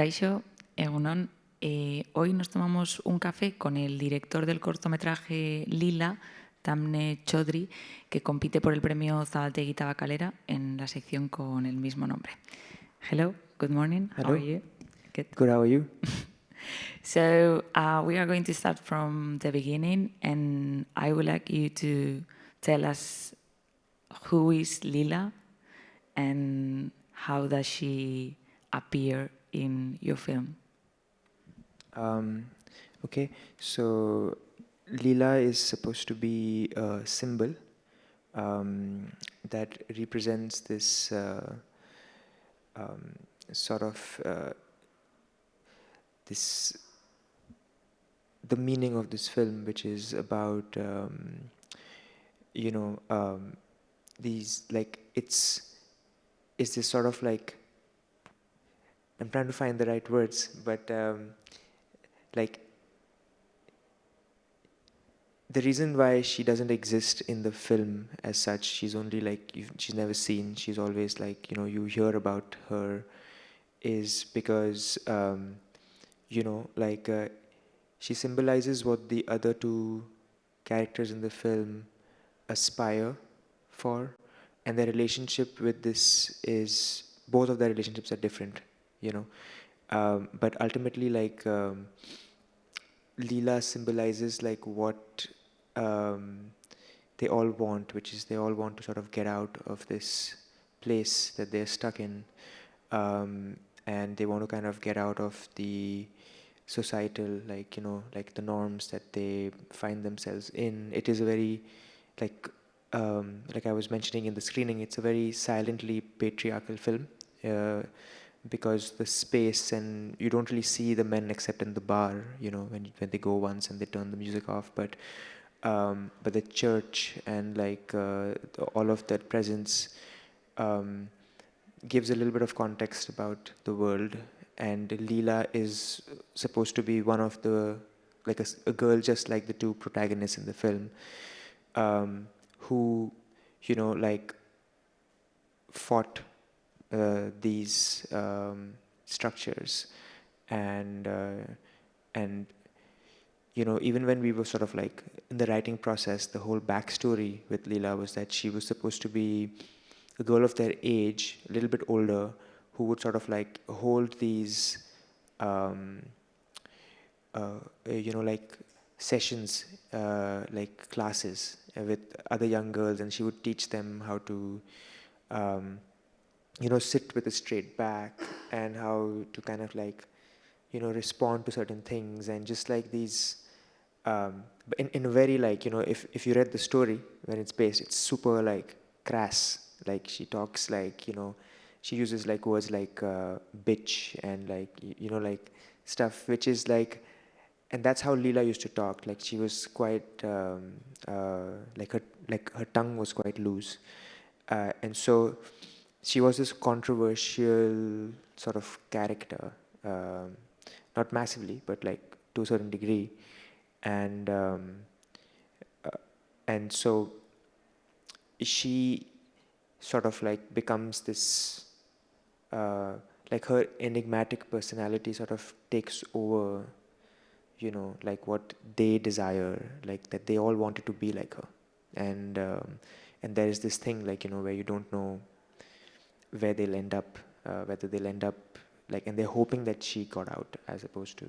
Kaixo, egunon. Hoy nos tomamos un café con el director del cortometraje Leela, TANMAY, CHOWDHARY, que compite por el premio Zabaltegi-Tabakalera en la sección con el mismo nombre. Hello, good morning. Hello. How are you? Good, how are you? So we are going to start from the beginning, and I would like you to tell us who is Leela and how does she appear in your film? Okay, so Leela is supposed to be a symbol that represents this sort of the meaning of this film, which is about these, like, it's this sort of, like, I'm trying to find the right words, but like, the reason why she doesn't exist in the film as such, she's only like, she's never seen, she's always like, you hear about her, is because she symbolizes what the other two characters in the film aspire for, and their relationship with this is, both of their relationships are different, but ultimately, like, Leela symbolizes like what they all want, which is they all want to sort of get out of this place that they're stuck in, and they want to kind of get out of the societal, like, like the norms that they find themselves in. It is a very, like I was mentioning in the screening, it's a very silently patriarchal film, because the space, and you don't really see the men except in the bar, when they go once and they turn the music off, but the church and like all of that presence gives a little bit of context about the world. And Leela is supposed to be one of the, like a girl just like the two protagonists in the film, who, like, fought these structures, and even when we were sort of like in the writing process, the whole backstory with Leela was that she was supposed to be a girl of their age, a little bit older, who would sort of like hold these like sessions, like classes with other young girls, and she would teach them how to sit with a straight back, and how to kind of like, respond to certain things, and just like these, in a very, like, if you read the story when it's based, it's super like crass. Like, she talks like, she uses like words like bitch, and like, like stuff which is like, and that's how Leela used to talk. Like, she was quite like her tongue was quite loose, and so she was this controversial sort of character, not massively, but like to a certain degree, and so she sort of like becomes this, like, her enigmatic personality sort of takes over, like what they desire, like that they all wanted to be like her, and there is this thing, like, where you don't know where they'll end up, whether they'll end up like, and they're hoping that she got out, as opposed to,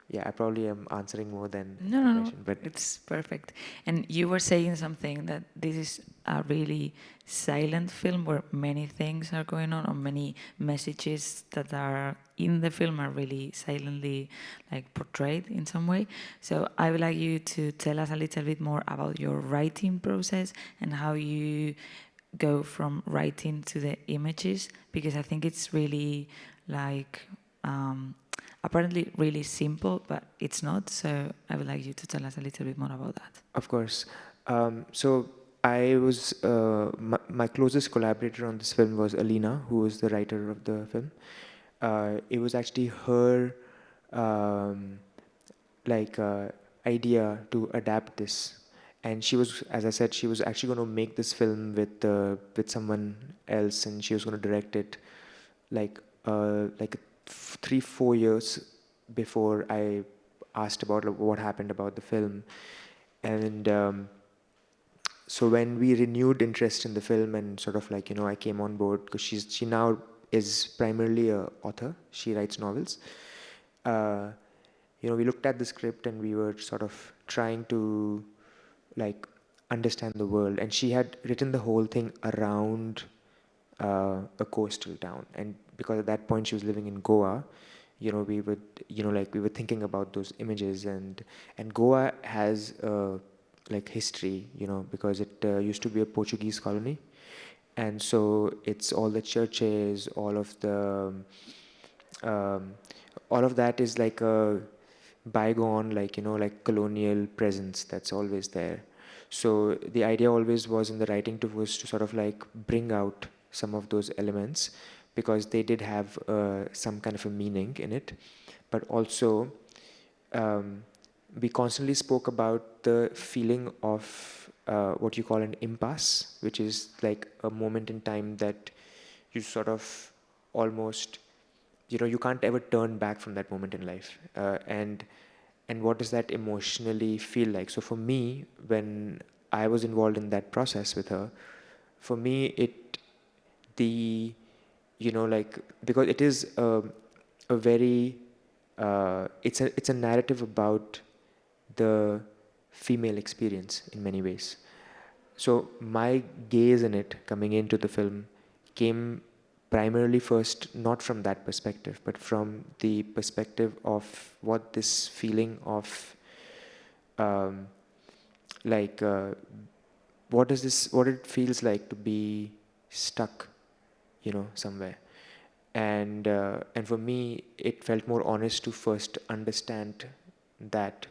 yeah, I probably am answering more than the question, but it's perfect. And you were saying something, that this is a really silent film where many things are going on, or many messages that are in the film are really silently like portrayed in some way. So I would like you to tell us a little bit more about your writing process and how you go from writing to the images, because I think it's really like apparently really simple, but it's not. So I would like you to tell us a little bit more about that. Of course. So I was, my closest collaborator on this film was Alina, who was the writer of the film. It was actually her idea to adapt this. And she was, as I said, she was actually going to make this film with someone else, and she was going to direct it like a 3-4 years before I asked about what happened about the film. And so when we renewed interest in the film and sort of like, I came on board, because she now is primarily a author. She writes novels. We looked at the script and we were sort of trying to like understand the world. And she had written the whole thing around a coastal town. And because at that point she was living in Goa, we were thinking about those images, and Goa has like history, because it used to be a Portuguese colony. And so it's all the churches, all of that is like a bygone, like, like colonial presence that's always there. So the idea always was in the writing was to sort of like bring out some of those elements, because they did have some kind of a meaning in it. But also, we constantly spoke about the feeling of what you call an impasse, which is like a moment in time that you sort of almost, you can't ever turn back from that moment in life. And what does that emotionally feel like? So for me, when I was involved in that process with her, for me, because it is a very, it's a narrative about the female experience in many ways. So my gaze in it coming into the film came primarily first not from that perspective, but from the perspective of what this feeling of what it feels like to be stuck, somewhere. And for me, it felt more honest to first understand that,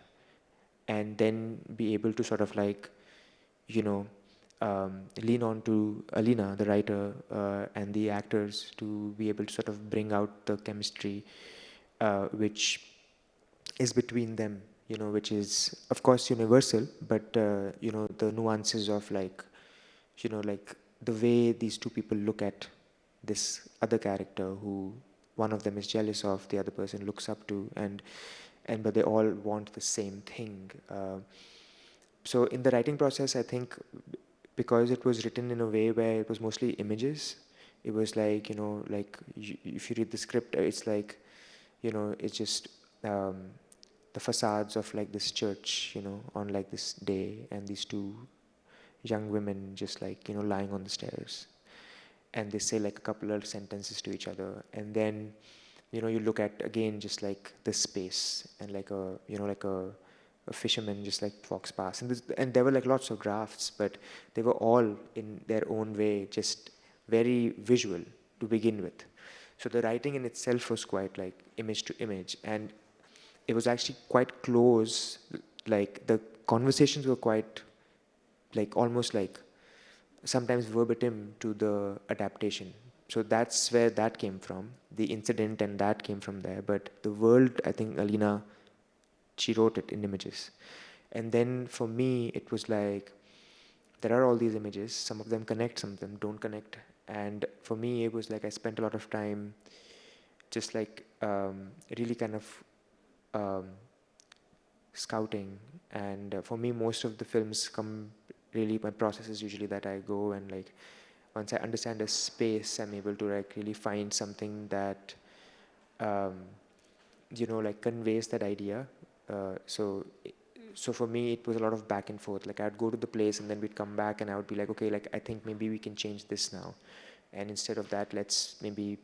and then be able to sort of like, lean on to Alina, the writer, and the actors, to be able to sort of bring out the chemistry which is between them, which is of course universal, but the nuances of like, like the way these two people look at this other character, who one of them is jealous of, the other person looks up to, and but they all want the same thing. So in the writing process, I think because it was written in a way where it was mostly images, it was like, like if you read the script, it's like, it's just the facades of like this church, on like this day, and these two young women just like, lying on the stairs, and they say like a couple of sentences to each other, and then you look at again just like this space, and like a fisherman just like walks past, and there were like lots of drafts, but they were all in their own way just very visual to begin with. So the writing in itself was quite like image to image, and it was actually quite close. Like the conversations were quite like almost like sometimes verbatim to the adaptation. So that's where that came from, the incident, and that came from there. But the world, I think Alina, she wrote it in images. And then for me, it was like, there are all these images, some of them connect, some of them don't connect. And for me, it was like I spent a lot of time just like really kind of scouting. And for me, most of the films come really, my process is usually that I go and like, once I understand a space, I'm able to like really find something that, like conveys that idea. So for me, it was a lot of back and forth. Like I'd go to the place and then we'd come back and I would be like, okay, like I think maybe we can change this now. And instead of that, let's maybe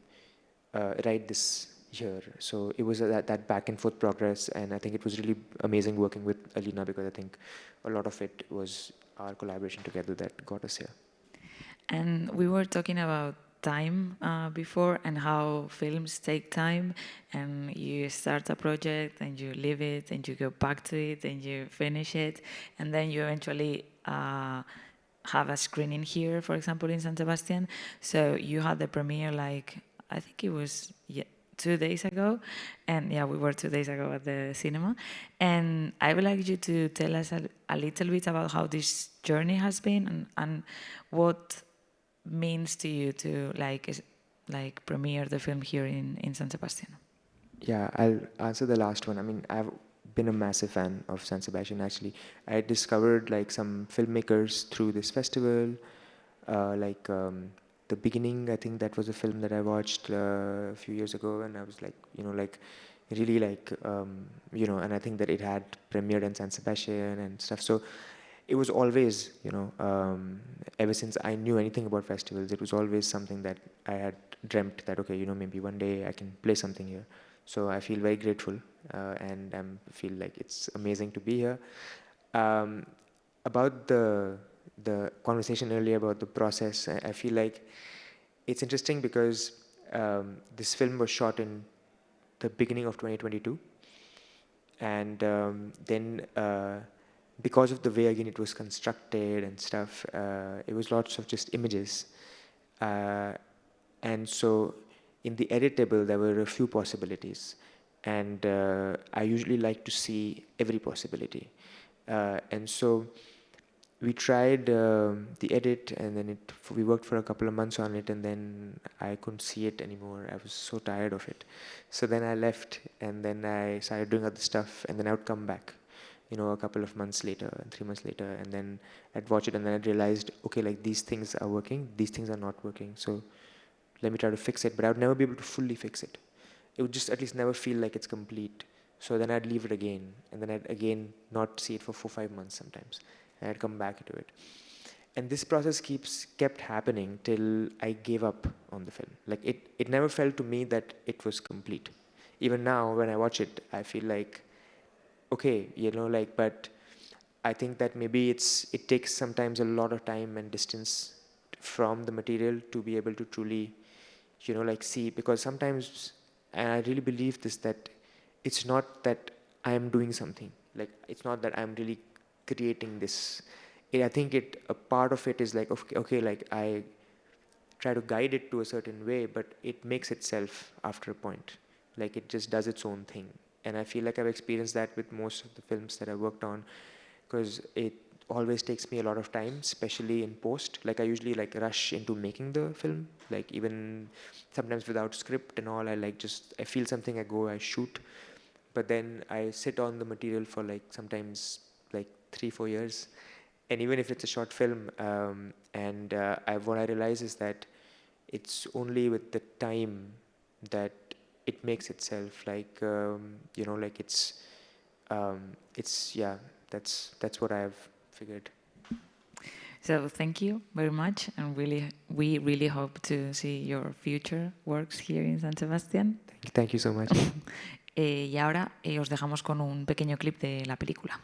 write this here. So it was that back and forth progress. And I think it was really amazing working with Alina, because I think a lot of it was our collaboration together that got us here. And we were talking about time before, and how films take time, and you start a project and you leave it and you go back to it and you finish it, and then you eventually have a screening here, for example, in San Sebastian. So you had the premiere like, I think it was 2 days ago, and yeah, we were 2 days ago at the cinema. And I would like you to tell us a little bit about how this journey has been, and what means to you to like premiere the film here in San Sebastian. Yeah, I'll answer the last one. I mean, I've been a massive fan of San Sebastian, actually. I discovered like some filmmakers through this festival, The Beginning. I think that was a film that I watched a few years ago, and I was like, really like, and I think that it had premiered in San Sebastian and stuff. So it was always, ever since I knew anything about festivals, it was always something that I had dreamt that, okay, maybe one day I can play something here. So I feel very grateful, and I feel like it's amazing to be here. About the conversation earlier about the process, I feel like it's interesting because this film was shot in the beginning of 2022, and then because of the way again it was constructed and stuff, it was lots of just images, and so in the edit table there were a few possibilities, and I usually like to see every possibility, and so we tried the edit, and then we worked for a couple of months on it, and then I couldn't see it anymore. I was so tired of it. So then I left, and then I started doing other stuff, and then I would come back, a couple of months later, and 3 months later, and then I'd watch it, and then I'd realized, okay, like these things are working, these things are not working, so let me try to fix it. But I would never be able to fully fix it. It would just at least never feel like it's complete. So then I'd leave it again, and then I'd again not see it for 4-5 months sometimes. And I'd come back to it. And this process kept happening till I gave up on the film. Like it never felt to me that it was complete. Even now, when I watch it, I feel like, okay, but I think that maybe it takes sometimes a lot of time and distance from the material to be able to truly, see. Because sometimes, and I really believe this, that it's not that I am doing something. Like, it's not that I'm really creating this. I think a part of it is like, okay, like I try to guide it to a certain way, but it makes itself after a point. Like it just does its own thing. And I feel like I've experienced that with most of the films that I've worked on, because it always takes me a lot of time, especially in post. Like I usually like rush into making the film, like even sometimes without script and all. I feel something, I shoot, but then I sit on the material for like sometimes like 3-4 years, and even if it's a short film, what I realize is that it's only with the time that it makes itself, like like that's what I've figured. So thank you very much, and we really hope to see your future works here in San Sebastián. Thank you so much. Y ahora os dejamos con un pequeño clip de la película.